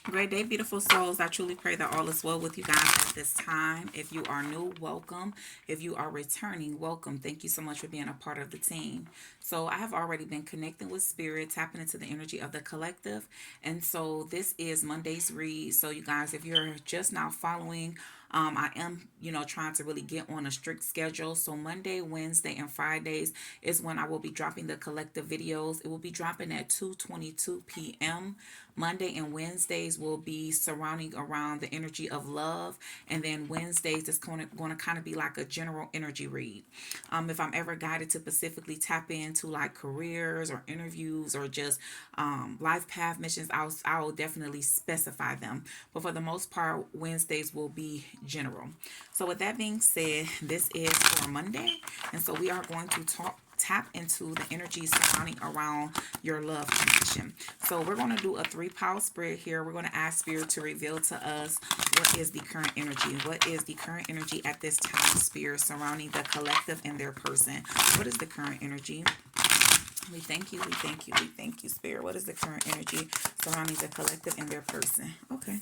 Great day, beautiful souls. I truly pray that all is well with you guys at this time. If you are new, welcome. If you are returning, welcome. Thank you so much for being a part of the team. So, I have already been connecting with spirit, tapping into the energy of the collective. And so, this is Monday's read. So, you guys, if you're just now following, I am, trying to really get on a strict schedule. So Monday, Wednesday, and Fridays is when I will be dropping the collective videos. It will be dropping at 2:22 p.m. Monday and Wednesdays will be surrounding around the energy of love, and then Wednesdays is going to kind of be like a general energy read. If I'm ever guided to specifically tap into like careers or interviews or just life path missions, I'll definitely specify them. But for the most part, Wednesdays will be general. So with that being said, this is for Monday, and so we are going to tap into the energy surrounding around your love connection. So we're going to do a 3 pile spread here. We're going to ask spirit to reveal to us what is the current energy. What is the current energy at this time, spirit, surrounding the collective and their person? What is the current energy? We thank you, we thank you, we thank you, spirit. What is the current energy surrounding the collective and their person? Okay.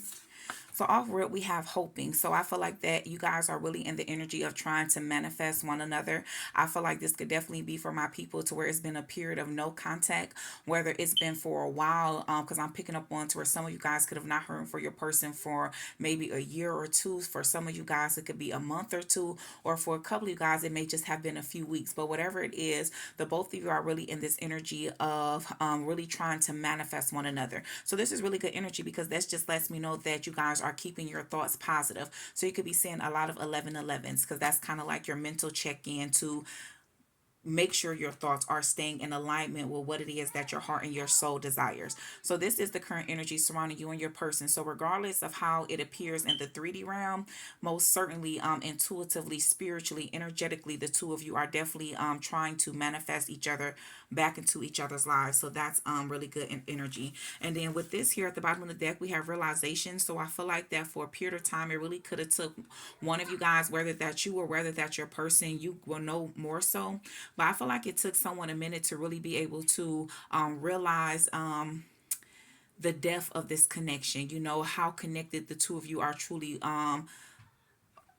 So off rip, we have hoping. So I feel like that you guys are really in the energy of trying to manifest one another. I feel like this could definitely be for my people to where it's been a period of no contact, whether it's been for a while, because I'm picking up on to where some of you guys could have not heard from your person for maybe a year or two. For some of you guys, it could be a month or two, or for a couple of you guys, it may just have been a few weeks. But whatever it is, the both of you are really in this energy of really trying to manifest one another. So this is really good energy because that just lets me know that you guys are keeping your thoughts positive. So you could be seeing a lot of 1111s because that's kind of like your mental check-in to make sure your thoughts are staying in alignment with what it is that your heart and your soul desires. So this is the current energy surrounding you and your person. So regardless of how it appears in the 3D realm, most certainly intuitively, spiritually, energetically, the two of you are definitely trying to manifest each other back into each other's lives. So that's really good energy. And then with this here at the bottom of the deck, we have realization. So I feel like that for a period of time, it really could have took one of you guys, whether that's you or whether that's your person, you will know more so. But I feel like it took someone a minute to really be able to realize the depth of this connection. You know how connected the two of you are truly.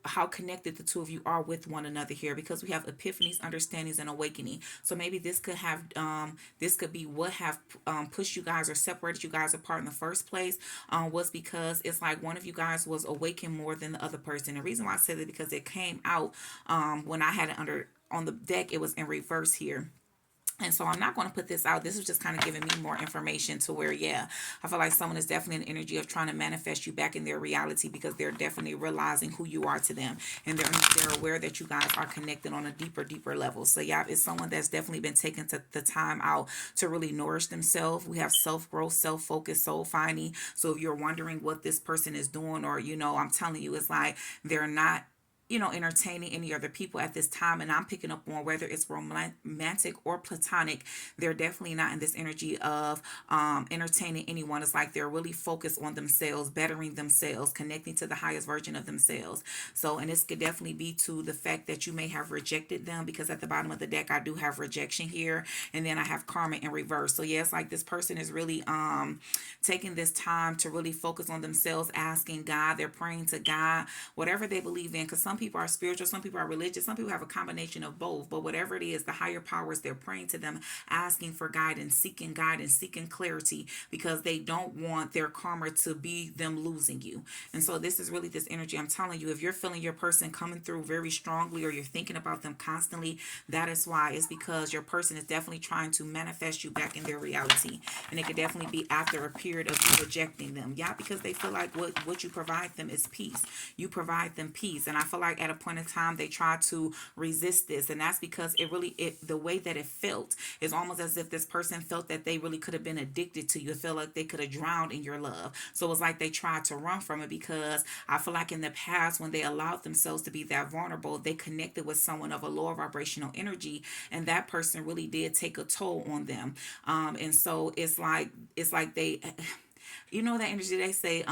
How connected the two of you are with one another here, because we have epiphanies, understandings, and awakening. So maybe this could be what have pushed you guys or separated you guys apart in the first place, was because it's like one of you guys was awakened more than the other person. The reason why I said it because it came out when I had it under on the deck. It was in reverse here. And so I'm not going to put this out. This is just kind of giving me more information to where, yeah, I feel like someone is definitely in energy of trying to manifest you back in their reality because they're definitely realizing who you are to them. And they're aware that you guys are connected on a deeper level. So yeah, it's someone that's definitely been taking the time out to really nourish themselves. We have self-growth, self-focus, soul finding. So if you're wondering what this person is doing, or, I'm telling you, it's like they're not entertaining any other people at this time. And I'm picking up on whether it's romantic or platonic, they're definitely not in this energy of entertaining anyone. It's like they're really focused on themselves, bettering themselves, connecting to the highest version of themselves. So, and this could definitely be to the fact that you may have rejected them, because at the bottom of the deck, I do have rejection here. And then I have karma in reverse. So yeah, it's like this person is really taking this time to really focus on themselves, asking God, they're praying to God, whatever they believe in, because some people are spiritual, some people are religious, some people have a combination of both. But whatever it is, the higher powers, they're praying to them, asking for guidance, seeking clarity, because they don't want their karma to be them losing you. And so this is really this energy. I'm telling you, if you're feeling your person coming through very strongly, or you're thinking about them constantly, that is why. It's because your person is definitely trying to manifest you back in their reality. And it could definitely be after a period of you rejecting them. Yeah, because they feel like what you provide them is peace. You provide them peace. And I feel like at a point in time they try to resist this. And that's because the way that it felt is almost as if this person felt that they really could have been addicted to you. It felt like they could have drowned in your love. So it's like they tried to run from it, because I feel like in the past, when they allowed themselves to be that vulnerable, they connected with someone of a lower vibrational energy, and that person really did take a toll on them. And so it's like they, that energy, they say,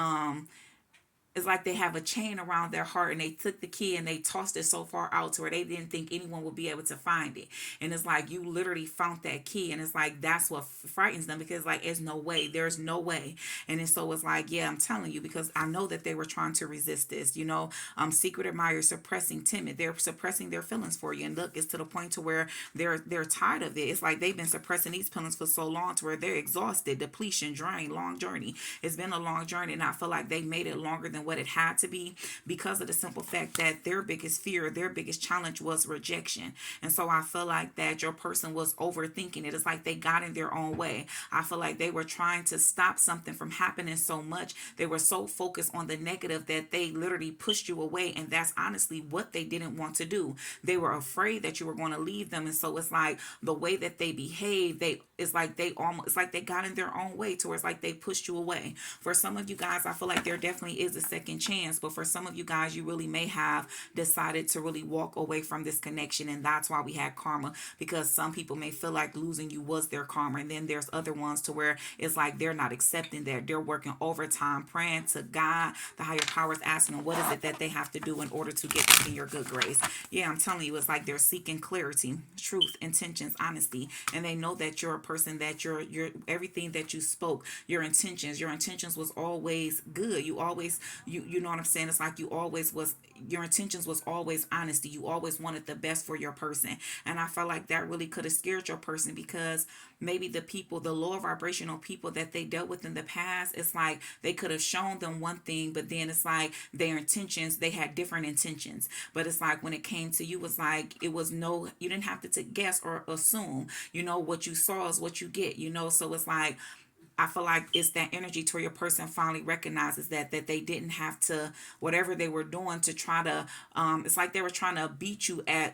it's like they have a chain around their heart, and they took the key and they tossed it so far out to where they didn't think anyone would be able to find it. And it's like you literally found that key, and it's like that's what frightens them, because like there's no way, there's no way. And then so it's like, yeah, I'm telling you, because I know that they were trying to resist this. Secret admirers, suppressing, timid, they're suppressing their feelings for you. And look, it's to the point to where they're tired of it. It's like they've been suppressing these feelings for so long to where they're exhausted, depletion, drain, long journey. It's been a long journey, and I feel like they made it longer than what it had to be, because of the simple fact that their biggest fear, their biggest challenge was rejection. And so I feel like that your person was overthinking it. It's like they got in their own way. I feel like they were trying to stop something from happening so much. They were so focused on the negative that they literally pushed you away. And that's honestly what they didn't want to do. They were afraid that you were going to leave them. And so it's like the way that they behaved, it's like they got in their own way, to where it's like they pushed you away. For some of you guys, I feel like there definitely is a second chance. But for some of you guys, you really may have decided to really walk away from this connection. And that's why we had karma, because some people may feel like losing you was their karma. And then there's other ones to where it's like they're not accepting that. They're working overtime, praying to God, the higher powers, asking them what is it that they have to do in order to get in your good grace. Yeah, I'm telling you, it's like they're seeking clarity, truth, intentions, honesty. And they know that you're a person that you're everything that you spoke, your intentions was always good. You always, you know what I'm saying? It's like you always was, your intentions was always honesty. You always wanted the best for your person. And I felt like that really could have scared your person, because maybe the people, the lower vibrational people that they dealt with in the past, it's like they could have shown them one thing, but then it's like their intentions, they had different intentions. But it's like when it came to you, it's like it was no, you didn't have to guess or assume. What you saw is what you get. So it's like I feel like it's that energy to where your person finally recognizes that they didn't have to, whatever they were doing to try to it's like they were trying to beat you at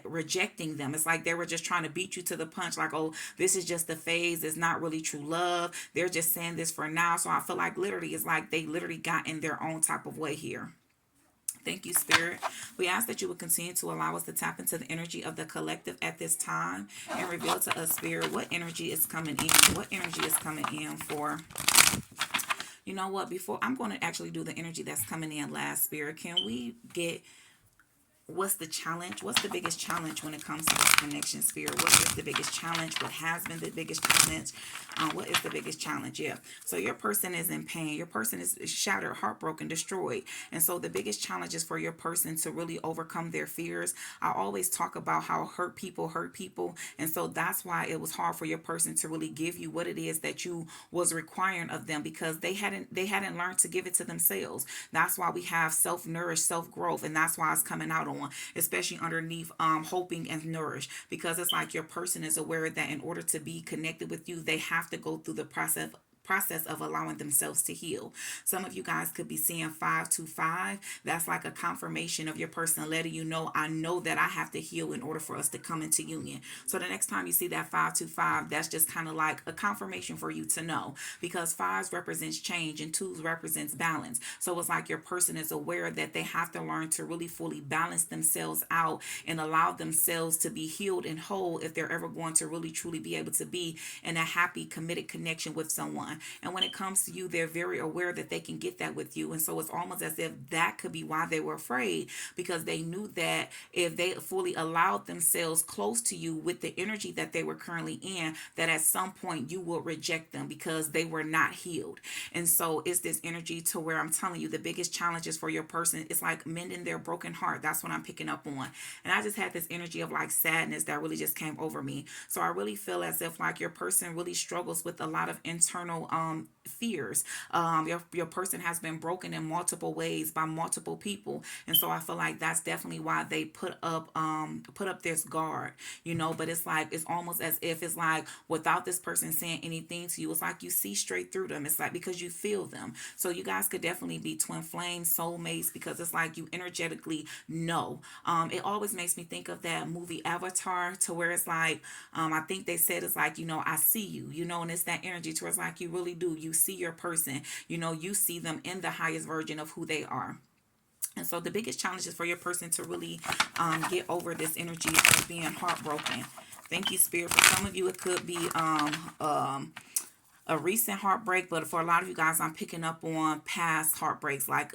rejecting them. It's like they were just trying to beat you to the punch, like, oh, this is just a phase, it's not really true love, they're just saying this for now. So I feel like literally it's like they literally got in their own type of way here. Thank you, Spirit. We ask that you would continue to allow us to tap into the energy of the collective at this time and reveal to us, Spirit, what energy is coming in. What energy is coming in for. You know what? Before I'm going to actually do the energy that's coming in last, Spirit, can we get what's the challenge? What's the biggest challenge when it comes to this connection, Spirit? What is the biggest challenge? What has been the biggest challenge? What is the biggest challenge? Yeah. So your person is in pain. Your person is shattered, heartbroken, destroyed. And so the biggest challenge is for your person to really overcome their fears. I always talk about how hurt people hurt people. And so that's why it was hard for your person to really give you what it is that you was requiring of them, because they hadn't learned to give it to themselves. That's why we have self-nourished self-growth. And that's why it's coming out on, especially underneath hoping and nourish, because it's like your person is aware that in order to be connected with you, they have to go through the process of allowing themselves to heal. Some of you guys could be seeing 525. That's like a confirmation of your person letting you know, I know that I have to heal in order for us to come into union. So the next time you see that 525, that's just kind of like a confirmation for you to know, because fives represents change and twos represents balance. So it's like your person is aware that they have to learn to really fully balance themselves out and allow themselves to be healed and whole if they're ever going to really truly be able to be in a happy, committed connection with someone. And when it comes to you, they're very aware that they can get that with you. And so it's almost as if that could be why they were afraid, because they knew that if they fully allowed themselves close to you with the energy that they were currently in, that at some point you will reject them because they were not healed. And so it's this energy to where I'm telling you, the biggest challenges for your person is like mending their broken heart. That's what I'm picking up on. And I just had this energy of like sadness that really just came over me. So I really feel as if like your person really struggles with a lot of internal fears. Your person has been broken in multiple ways by multiple people, and so I feel like that's definitely why they put up this guard, but it's like it's almost as if it's like without this person saying anything to you, it's like you see straight through them. It's like because you feel them. So you guys could definitely be twin flame soulmates, because it's like you energetically know. It always makes me think of that movie Avatar, to where it's like I think they said it's like I see you, and it's that energy to where it's like you really do. You see your person, you see them in the highest version of who they are. And so the biggest challenge is for your person to really get over this energy of being heartbroken. Thank you, Spirit. For some of you, it could be a recent heartbreak, but for a lot of you guys, I'm picking up on past heartbreaks, like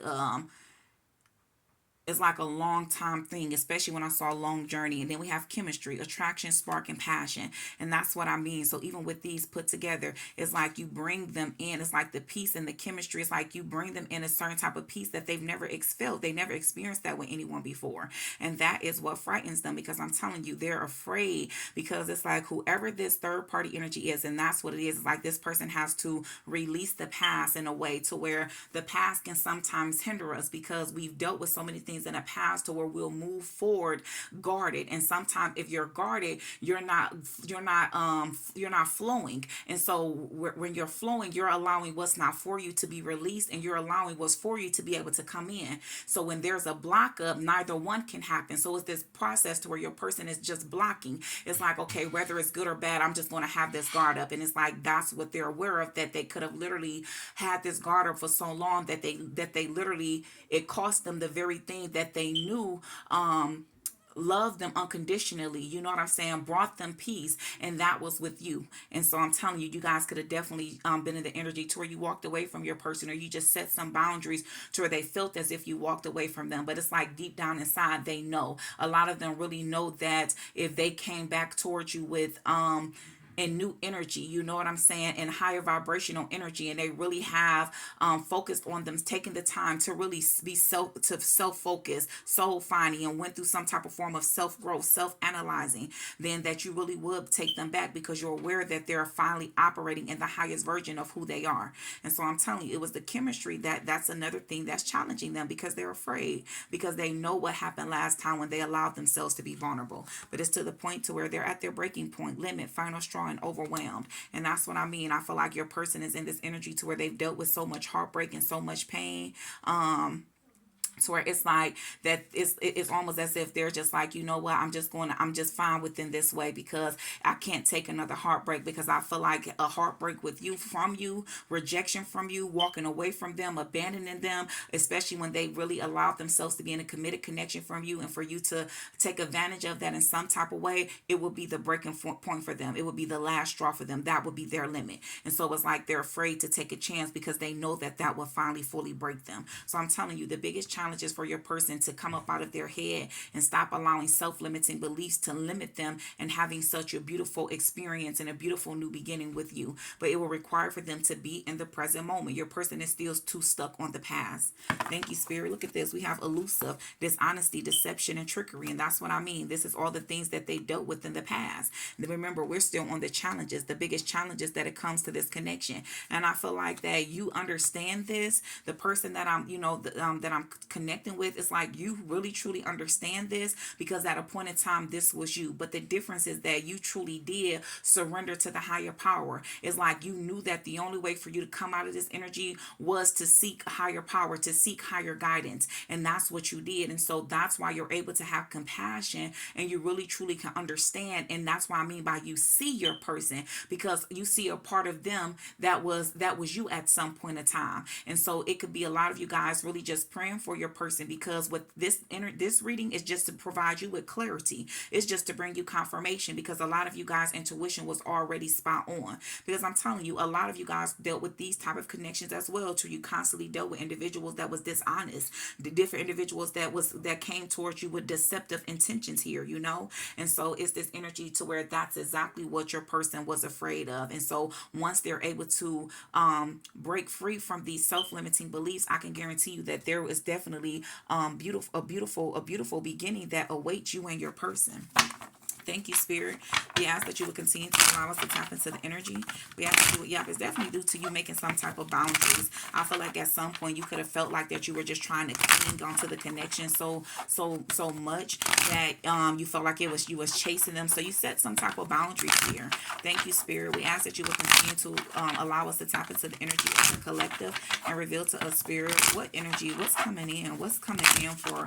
it's like a long time thing, especially when I saw long journey. And then we have chemistry, attraction, spark, and passion. And that's what I mean. So even with these put together, it's like you bring them in. It's like the peace and the chemistry. It's like you bring them in a certain type of peace that they've never felt. They never experienced that with anyone before. And that is what frightens them, because I'm telling you, they're afraid, because it's like whoever this third party energy is, and that's what it is. It's like this person has to release the past in a way to where the past can sometimes hinder us, because we've dealt with so many things in the past to where we'll move forward guarded. And sometimes if you're guarded, you're not flowing. And so when you're flowing, you're allowing what's not for you to be released, and you're allowing what's for you to be able to come in. So when there's a block up, neither one can happen. So it's this process to where your person is just blocking. It's like, okay, whether it's good or bad, I'm just going to have this guard up. And it's like that's what they're aware of, that they could have literally had this guard up for so long that they literally, it cost them the very thing that they knew loved them unconditionally, you know what I'm saying, brought them peace, and that was with you. And so I'm telling you, you guys could have definitely been in the energy to where you walked away from your person, or you just set some boundaries to where they felt as if you walked away from them. But it's like deep down inside, they know. A lot of them really know that if they came back towards you with and new energy, you know what I'm saying, and higher vibrational energy, and they really have focused on them, taking the time to really be self focused, soul finding, and went through some type of form of self growth, self analyzing, then that you really would take them back, because you're aware that they're finally operating in the highest version of who they are. And so I'm telling you, it was the chemistry that's another thing that's challenging them, because they're afraid, because they know what happened last time when they allowed themselves to be vulnerable. But it's to the point to where they're at their breaking point, limit, final straw, and overwhelmed. And that's what I mean. I feel like your person is in this energy to where they've dealt with so much heartbreak and so much pain. So where it's like that it's almost as if they're just like, you know what, I'm just fine within this way, because I can't take another heartbreak, because I feel like a heartbreak with you, from you, rejection from you, walking away from them, abandoning them, especially when they really allowed themselves to be in a committed connection from you, and for you to take advantage of that in some type of way, it would be the breaking point for them. It would be the last straw for them. That would be their limit. And so it's like they're afraid to take a chance, because they know that that will finally fully break them. So I'm telling you, the biggest challenge is for your person to come up out of their head and stop allowing self-limiting beliefs to limit them, and having such a beautiful experience and a beautiful new beginning with you. But it will require for them to be in the present moment. Your person is still too stuck on the past. Thank you, Spirit. Look at this. We have elusive, dishonesty, deception, and trickery. And that's what I mean. This is all the things that they dealt with in the past. And remember, we're still on the challenges, the biggest challenges that it comes to this connection. And I feel like that you understand this. The person that I'm, that I'm connecting with, it's like you really truly understand this, because at a point in time this was you. But the difference is that you truly did surrender to the higher power. It's like you knew that the only way for you to come out of this energy was to seek higher power, to seek higher guidance, and that's what you did. And so that's why you're able to have compassion, and you really truly can understand. And that's why I mean by you see your person, because you see a part of them that was you at some point in time. And so it could be a lot of you guys really just praying for your person, because with this reading is just to provide you with clarity. It's just to bring you confirmation, because a lot of you guys intuition was already spot on. Because I'm telling you, a lot of you guys dealt with these type of connections as well, to you constantly dealt with individuals that was dishonest, the different individuals that came towards you with deceptive intentions here, and so it's this energy to where that's exactly what your person was afraid of. And so once they're able to break free from these self-limiting beliefs, I can guarantee you that there is definitely a beautiful beginning that awaits you and your person. Thank you, Spirit. We ask that you would continue to allow us to tap into the energy. We ask that you would, it's definitely due to you making some type of boundaries. I feel like at some point you could have felt like that you were just trying to cling onto the connection so much that you felt like you was chasing them. So you set some type of boundaries here. Thank you, Spirit. We ask that you would continue to allow us to tap into the energy of the collective and reveal to us, Spirit, what energy, what's coming in for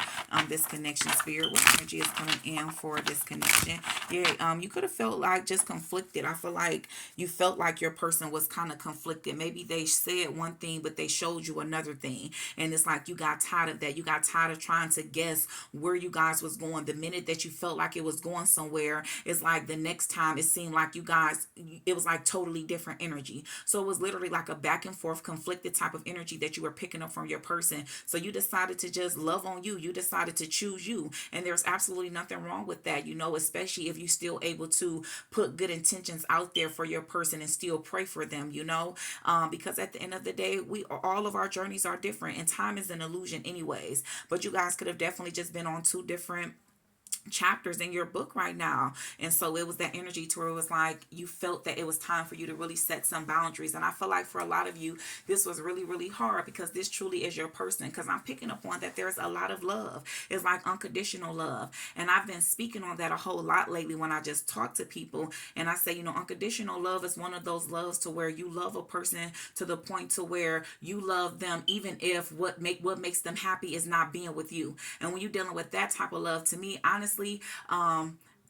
this connection, Spirit. What energy is coming in for this connection? Yeah, you could have felt like just conflicted. I feel like you felt like your person was kind of conflicted. Maybe they said one thing, but they showed you another thing. And it's like you got tired of that. You got tired of trying to guess where you guys was going. The minute that you felt like it was going somewhere, it's like the next time it seemed like you guys, it was like totally different energy. So it was literally like a back and forth conflicted type of energy that you were picking up from your person. So you decided to just love on you. You decided to choose you. And there's absolutely nothing wrong with that, especially if you still able to put good intentions out there for your person and still pray for them, because at the end of the day, we all of our journeys are different and time is an illusion anyways. But you guys could have definitely just been on two different chapters in your book right now. And so it was that energy to where it was like you felt that it was time for you to really set some boundaries. And I feel like for a lot of you, this was really, really hard because this truly is your person. Because I'm picking up on that there's a lot of love. It's like unconditional love. And I've been speaking on that a whole lot lately when I just talk to people. And I say, unconditional love is one of those loves to where you love a person to the point to where you love them even if what makes them happy is not being with you. And when you're dealing with that type of love, to me, honestly,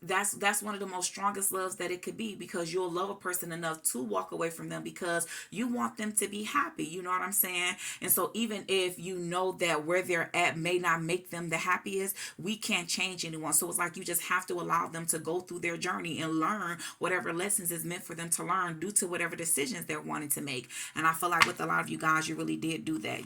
that's one of the most strongest loves that it could be, because you'll love a person enough to walk away from them because you want them to be happy. You know what I'm saying? And so even if you know that where they're at may not make them the happiest, we can't change anyone. So it's like you just have to allow them to go through their journey and learn whatever lessons is meant for them to learn due to whatever decisions they're wanting to make. And I feel like with a lot of you guys, you really did do that.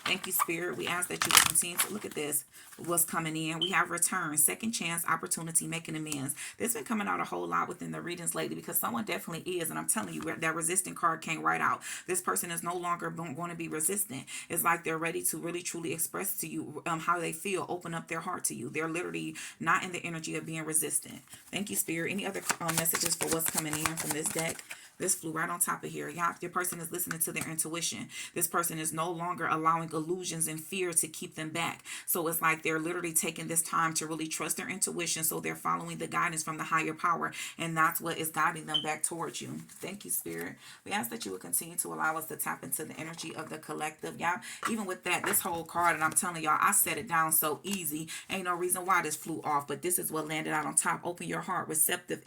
Thank you, Spirit. We ask that you will continue to look at this. What's coming in? We have return, second chance, opportunity, making amends. This has been coming out a whole lot within the readings lately because someone definitely is. And I'm telling you, that resistant card came right out. This person is no longer going to be resistant. It's like they're ready to really, truly express to you how they feel, open up their heart to you. They're literally not in the energy of being resistant. Thank you, Spirit. Any other messages for what's coming in from this deck? This flew right on top of here. Yeah, your person is listening to their intuition. This person is no longer allowing illusions and fear to keep them back. So it's like they're literally taking this time to really trust their intuition. So they're following the guidance from the higher power. And that's what is guiding them back towards you. Thank you, Spirit. We ask that you would continue to allow us to tap into the energy of the collective. Yeah, even with that, this whole card, and I'm telling y'all, I set it down so easy. Ain't no reason why this flew off. But this is what landed out on top. Open your heart, receptive,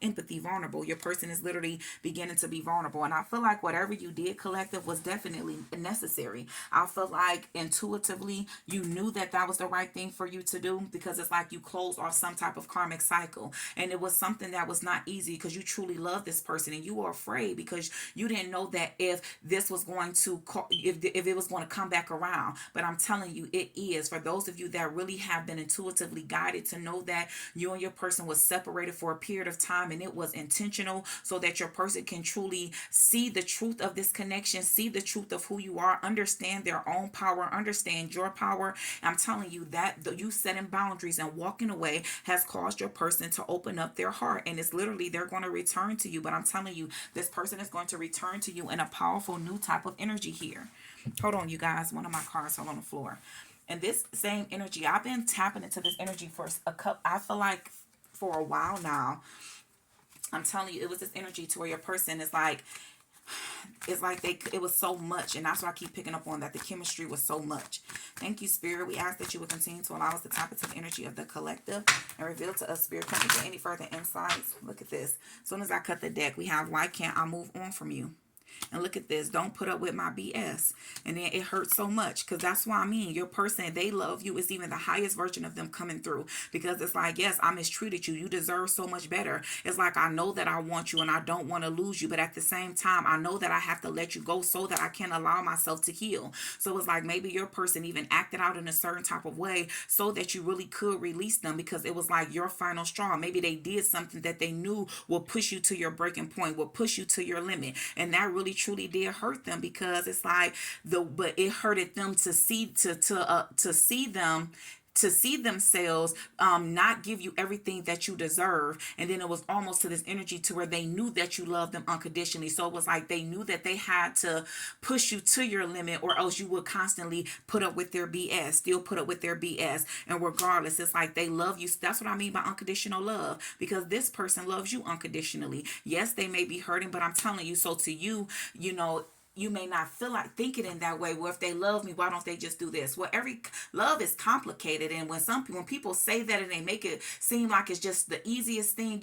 empathy, vulnerable. Your person is literally beginning to be vulnerable. And I feel like whatever you did, collective, was definitely necessary. I feel like intuitively you knew that that was the right thing for you to do, because it's like you closed off some type of karmic cycle. And it was something that was not easy because you truly love this person and you were afraid because you didn't know that if this was going to if it was going to come back around. But I'm telling you, it is. For those of you that really have been intuitively guided to know that you and your person was separated for a period of time and it was intentional, so that your person can truly see the truth of this connection, see the truth of who you are, understand their own power, understand your power. I'm telling you that you setting boundaries and walking away has caused your person to open up their heart, and it's literally they're going to return to you. But I'm telling you, this person is going to return to you in a powerful new type of energy here. Hold on, you guys. One of my cards fell on the floor. And this same energy, I've been tapping into this energy for I feel like for a while now. I'm telling you, it was this energy to where your person is like, it's like it was so much. And that's why I keep picking up on that. The chemistry was so much. Thank you, Spirit. We ask that you would continue to allow us to tap into the energy of the collective and reveal to us, Spirit, can we get any further insights? Look at this. As soon as I cut the deck, we have, why can't I move on from you? And look at this. Don't put up with my BS. And then it hurts so much, because that's why I mean, your person, they love you. It's even the highest version of them coming through, because it's like, yes, I mistreated you. You deserve so much better. It's like, I know that I want you and I don't want to lose you. But at the same time, I know that I have to let you go so that I can allow myself to heal. So it's like maybe your person even acted out in a certain type of way so that you really could release them, because it was like your final straw. Maybe they did something that they knew will push you to your breaking point, will push you to your limit. And that really truly did hurt them, because it's like but it hurted them to see themselves not give you everything that you deserve. And then it was almost to this energy to where they knew that you loved them unconditionally. So it was like they knew that they had to push you to your limit, or else you would constantly put up with their BS, still put up with their BS. And regardless, it's like they love you. That's what I mean by unconditional love, because this person loves you unconditionally. Yes, they may be hurting, but I'm telling you, so to you, you may not feel like thinking in that way. Well, if they love me, why don't they just do this? Well, every love is complicated, and when people say that and they make it seem like it's just the easiest thing,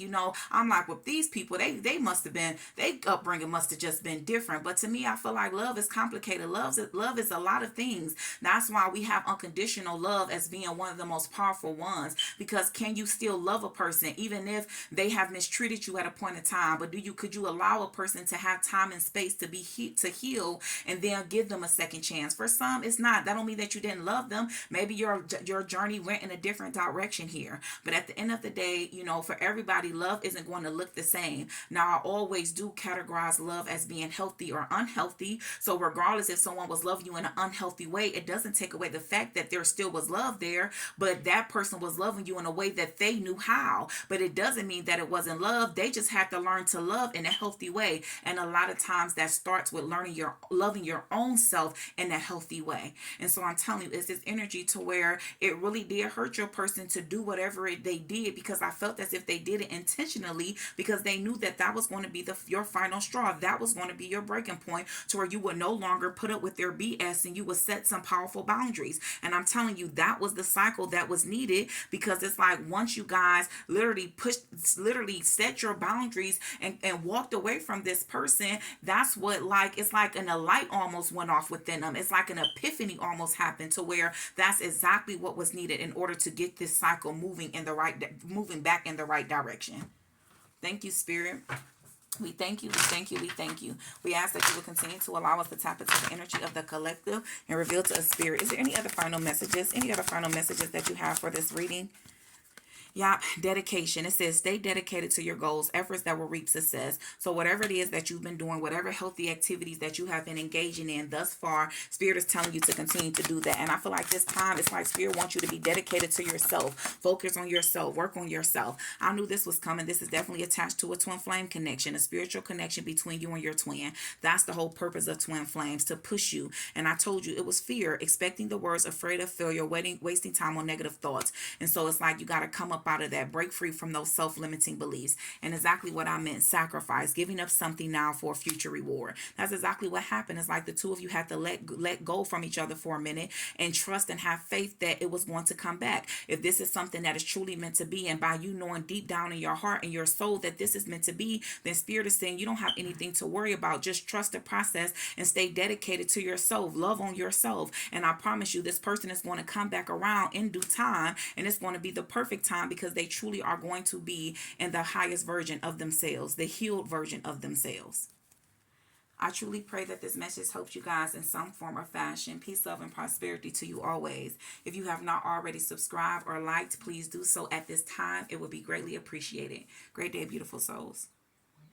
I'm like, well, these people, they must have been, they upbringing must have just been different. But to me, I feel like love is complicated. Love is a lot of things. That's why we have unconditional love as being one of the most powerful ones. Because can you still love a person even if they have mistreated you at a point in time? But could you allow a person to have time and space to to heal, and then give them a second chance? For some, it's not. That don't mean that you didn't love them. Maybe your journey went in a different direction here. But at the end of the day, for everybody, love isn't going to look the same. Now, I always do categorize love as being healthy or unhealthy. So regardless if someone was loving you in an unhealthy way, it doesn't take away the fact that there still was love there, but that person was loving you in a way that they knew how. But it doesn't mean that it wasn't love. They just had to learn to love in a healthy way. And a lot of times that starts with loving your own self in a healthy way. And so I'm telling you, it's this energy to where it really did hurt your person to do whatever they did, because I felt as if they did it intentionally, because they knew that that was going to be your final straw. That was going to be your breaking point, to where you would no longer put up with their BS and you would set some powerful boundaries. And I'm telling you, that was the cycle that was needed, because it's like once you guys literally set your boundaries and walked away from this person, that's what, like, it's like a light almost went off within them. It's like an epiphany almost happened, to where that's exactly what was needed in order to get this cycle moving back in the right direction. Thank you, Spirit. We thank you, we thank you, we thank you. We ask that you will continue to allow us to tap into the energy of the collective and reveal to us, Spirit. Is there any other final messages? Any other final messages that you have for this reading? Yep, dedication. It says stay dedicated to your goals, efforts that will reap success. So whatever it is that you've been doing, whatever healthy activities that you have been engaging in thus far, Spirit is telling you to continue to do that. And I feel like this time it's like Spirit wants you to be dedicated to yourself. Focus on yourself. Work on yourself. I knew this was coming. This is definitely attached to a twin flame connection, a spiritual connection between you and your twin. That's the whole purpose of twin flames, to push you. And I told you it was fear, expecting the worst, afraid of failure, wasting time on negative thoughts. And so it's like you got to come up out of that, break free from those self-limiting beliefs. And exactly what I meant, sacrifice, giving up something now for a future reward. That's exactly what happened. It's like the two of you had to let go from each other for a minute and trust and have faith that it was going to come back. If this is something that is truly meant to be, and by you knowing deep down in your heart and your soul that this is meant to be, then Spirit is saying you don't have anything to worry about. Just trust the process and stay dedicated to yourself. Love on yourself. And I promise you, this person is going to come back around in due time, and it's going to be the perfect time, because they truly are going to be in the highest version of themselves, the healed version of themselves. I truly pray that this message helps you guys in some form or fashion. Peace, love, and prosperity to you always. If you have not already subscribed or liked, please do so at this time. It would be greatly appreciated. Great day, beautiful souls.